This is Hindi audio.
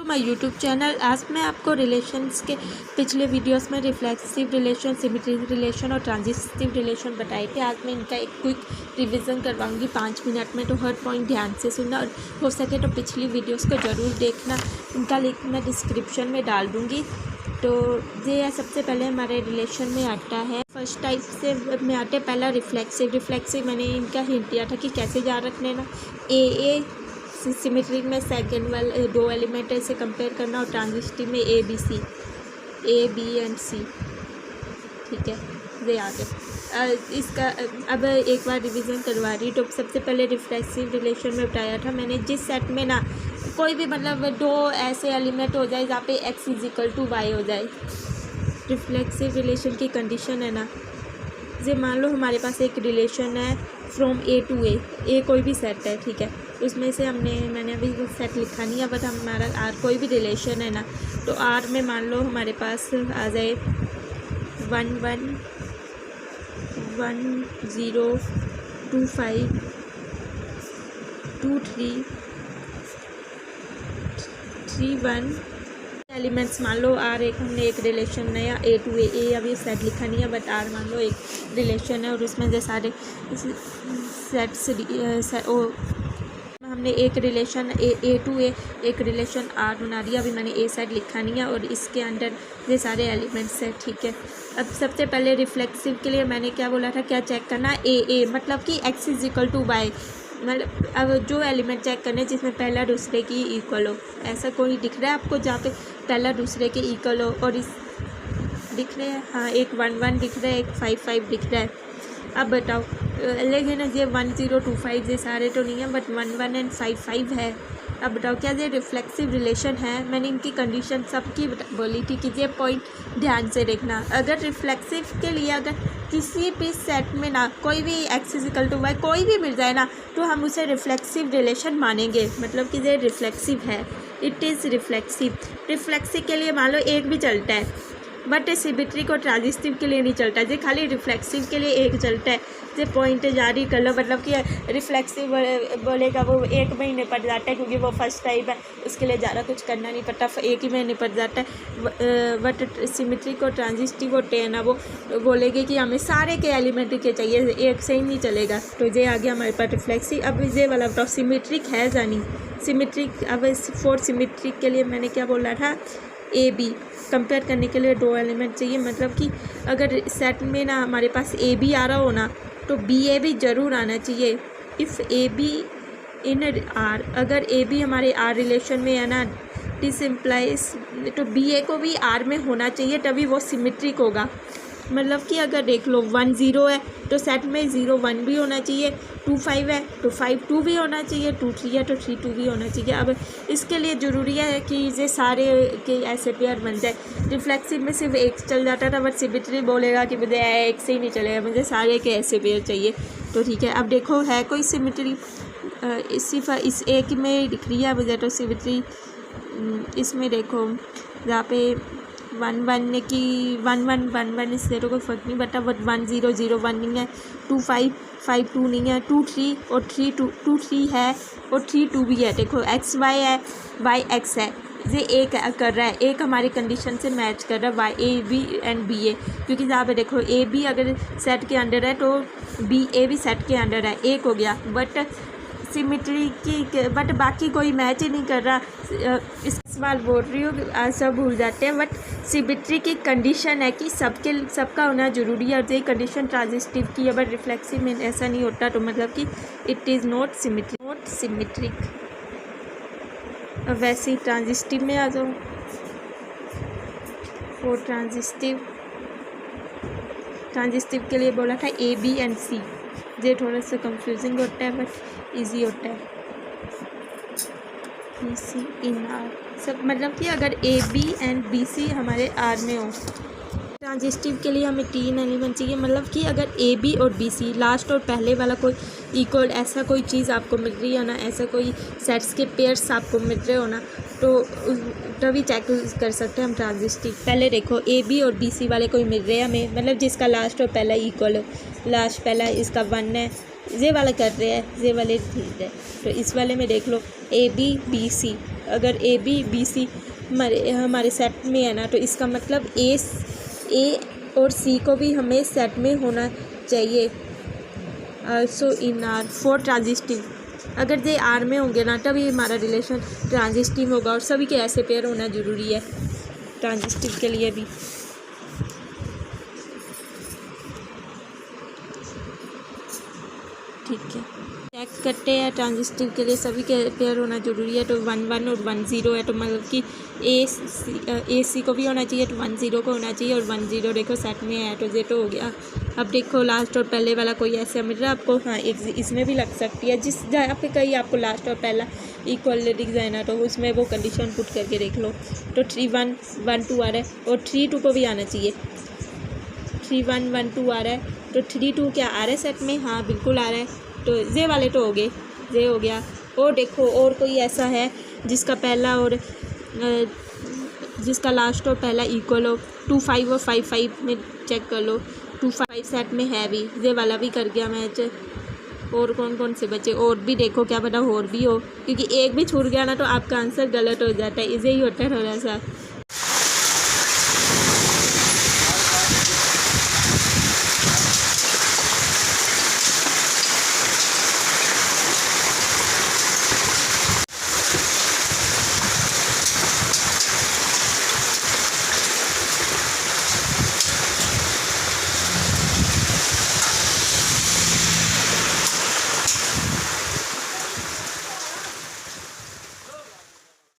My YouTube channel. आज मैं आपको रिलेशंस के पिछले वीडियोस में रिफ्लेक्सिव रिलेशन, सिमेट्रिक रिलेशन और ट्रांजिटिव रिलेशन बताए थे। आज मैं इनका एक क्विक रिवीजन करवाऊंगी 5 मिनट में, तो हर पॉइंट ध्यान से सुनना और हो सके तो पिछली वीडियोस को ज़रूर देखना। इनका लिंक मैं डिस्क्रिप्शन में डाल दूँगी। तो ये सबसे पहले हमारे रिलेशन में आता है, फर्स्ट टाइप से में आते पहला रिफ्लेक्सिव मैंने इनका हिंट दिया था कि कैसे याद रखने ना। ए सिमेट्रिक में सेकंड वाले 2 एलिमेंट से कंपेयर करना और ट्रांजिटिव में ए बी एंड सी। ठीक है, ये याद है। इसका अब एक बार रिवीजन करवा रही। तो सबसे पहले रिफ्लेक्सिव रिलेशन में बताया था मैंने, जिस सेट में ना कोई भी मतलब 2 ऐसे एलिमेंट हो जाए जहाँ पे x = y हो जाए। रिफ्लेक्सिव रिलेशन की कंडीशन है ना, जे मान लो हमारे पास एक रिलेशन है फ्रॉम ए टू ए कोई भी सेट है, ठीक है। उसमें से मैंने अभी वो सेट लिखा नहीं है, बट हमारा आर कोई भी रिलेशन है ना, तो आर में मान लो हमारे पास आ जाए 1 1 1 0 2 5 2 3 3 1 एलिमेंट्स। मान लो आर हमने एक रिलेशन नया ए टू ए अभी सेट लिखा नहीं है, बट आर मान लो एक रिलेशन है और उसमें जो सारे सेट्स हमने एक रिलेशन ए टू ए एक रिलेशन आर बना दिया। अभी मैंने ए सेट लिखा नहीं है और इसके अंदर ये सारे एलिमेंट्स हैं, ठीक है। अब सबसे पहले रिफ्लेक्सिव के लिए मैंने क्या बोला था, क्या चेक करना, ए मतलब कि x = y। मतलब अब जो एलिमेंट चेक करने जिसमें पहला दूसरे की इक्वल हो, ऐसा कोई दिख रहा है आपको जहाँ पे पहला दूसरे के इक्वल हो? और इस दिख रहे हैं, हाँ, एक 1 1 दिख रहा है, एक 5 5 दिख रहा है। अब बताओ, लेकिन ये 1 0 2 5 ये सारे तो नहीं है, बट 1 1 एंड 5 5 है। अब बताओ क्या ये रिफ्लेक्सिव रिलेशन है? मैंने इनकी कंडीशन सबकी बोली थी कि ये पॉइंट ध्यान से देखना। अगर रिफ्लेक्सिव के लिए अगर किसी भी सेट में ना कोई भी x = y कोई भी मिल जाए ना, तो हम उसे रिफ्लेक्सिव रिलेशन मानेंगे, मतलब कि ये रिफ्लेक्सिव है, इट इज़ रिफ्लेक्सिव। रिफ्लेक्सिव के लिए मान लो एक भी चलता है, बट सिमेट्रिक और ट्रांजिटिव के लिए नहीं चलता। ये खाली रिफ्लेक्सिव के लिए एक चलता है। ये पॉइंट जारी कर लो, मतलब कि रिफ्लेक्सिव बोलेगा वो एक में ही निपट जाता है, क्योंकि वो फर्स्ट टाइप है, उसके लिए ज़्यादा कुछ करना नहीं पड़ता, एक ही में निपट जाता है। बट सिमेट्रिक और ट्रांजिटिव होते हैं ना, वो बोलेंगे कि हमें सारे के एलिमेंट के चाहिए, एक से ही नहीं चलेगा। तो ये आ गया हमारे पास रिफ्लेक्सिव। अब ये वाला बताओ सिमेट्रिक है या नहीं? सिमेट्रिक, अब फॉर सिमेट्रिक के लिए मैंने क्या बोला था, ए बी कंपेयर करने के लिए 2 एलिमेंट चाहिए। मतलब कि अगर सेट में ना हमारे पास ए बी आ रहा हो ना, तो बी ए भी ज़रूर आना चाहिए। If A be in are, अगर ए बी हमारे आर रिलेशन में है ना, दिस इम्प्लाइज, तो बी ए को भी आर में होना चाहिए, तभी वो सिमेट्रिक होगा। मतलब कि अगर देख लो 1 0 है तो सेट में 0 1 भी होना चाहिए, 2 5 है तो 5 2 भी होना चाहिए, 2 3 है तो 3 2 भी होना चाहिए। अब इसके लिए ज़रूरी है कि ये सारे के ऐसे पेयर बन जाए। रिफ्लेक्सिव में सिर्फ एक चल जाता था, बट सिमेट्रिक बोलेगा कि मुझे एक से ही नहीं चलेगा, मुझे सारे के ऐसे पेयर चाहिए। तो ठीक है, अब देखो है कोई सिमेट्री, सिर्फ इस एक में दिख रही है मुझे तो सिमेट्री। इसमें देखो जहाँ पे 1 1 की 1 1 1 1 इससे तो कोई फ़र्क नहीं पड़ता, बट 1 0 0 1 नहीं है, 2 5 5 2 नहीं है, 2 3 और 3 2 3 है और 3 2 भी है। देखो x y है, y x है, ये एक कर रहा है, एक हमारी कंडीशन से मैच कर रहा है, y a b and b a। क्योंकि जहाँ पे देखो a b अगर सेट के अंडर है तो b a भी सेट के अंडर है, एक हो गया। बट सिमेट्री की बट बाकी कोई मैच ही नहीं कर रहा। इस सवाल बोल रही हूँ, सब भूल जाते हैं, बट सिमेट्री की कंडीशन है कि सबका होना ज़रूरी है, और यही कंडीशन ट्रांजिटिव की है। बट रिफ्लेक्सिव में ऐसा नहीं होता, तो मतलब कि इट इज़ नॉट सिमेट्रिक। अब वैसे ही ट्रांजिटिव में आ जाओ। और ट्रांजिटिव के लिए बोला था ए बी एंड सी। ये थोड़ा सा कंफ्यूजिंग होता है, बट इजी होता है। बी सी इन आर, सब मतलब कि अगर A B and B C हमारे आर में हो। ट्रांजिटिव के लिए हमें 3 एलिमेंट चाहिए, मतलब कि अगर ए बी और बी सी लास्ट और पहले वाला कोई इक्वल ऐसा कोई चीज़ आपको मिल रही है ना, ऐसा कोई सेट्स के पेयर्स आपको मिल रहे हो ना, तो तभी चेक कर सकते हैं हम ट्रांजिटिव। पहले देखो ए बी और बी सी वाले कोई मिल रहे हैं हमें, मतलब जिसका लास्ट और पहला इक्वल हो, लास्ट पहला इसका 1 है, ये वाला कर रहे हैं, ये वाले ठीक है। तो इस वाले में देख लो ए बी बी सी, अगर ए बी बी सी हमारे सेट में है ना, तो इसका मतलब ए और सी को भी हमें सेट में होना चाहिए। सो इन आर फॉर ट्रांजिस्टिव, अगर ये आर में होंगे ना तभी हमारा रिलेशन ट्रांजिस्टिव होगा, और सभी के ऐसे पेयर होना ज़रूरी है ट्रांजिस्टिव के लिए भी। ठीक है, चेक करते हैं ट्रांजिस्टिव के लिए सभी के पेयर होना ज़रूरी है। तो 1 1 और 1 0 है, तो मतलब कि ए सी को भी होना चाहिए, तो 1 0 को होना चाहिए, और 1 0 देखो सेट में है, तो ये तो हो गया। अब देखो लास्ट और पहले वाला कोई ऐसे मिल रहा है आपको, हाँ इसमें भी लग सकती है, जिस जहाँ पे कहीं आपको लास्ट और पहला इक्वल दिख जाए ना, तो उसमें वो कंडीशन पुट करके देख लो। तो 3 1 1 2 आ रहा है, और 3 2 को भी आना चाहिए। 3 1 1 2 आ रहा है, तो 3 2 क्या आ रहा है सेट में, हाँ बिल्कुल आ रहा है। तो ये वाले तो हो गए, ये हो गया। और देखो और कोई ऐसा है जिसका पहला और जिसका लास्ट और पहला इक्वल हो, 2 5 और 5 5 में चेक कर लो, 2 5 सेट में है भी, ये वाला भी कर गया मैच। और कौन कौन से बचे, और भी देखो क्या पता और भी हो, क्योंकि एक भी छूट गया ना तो आपका आंसर गलत हो जाता है, इसे ही होता है थोड़ा सा।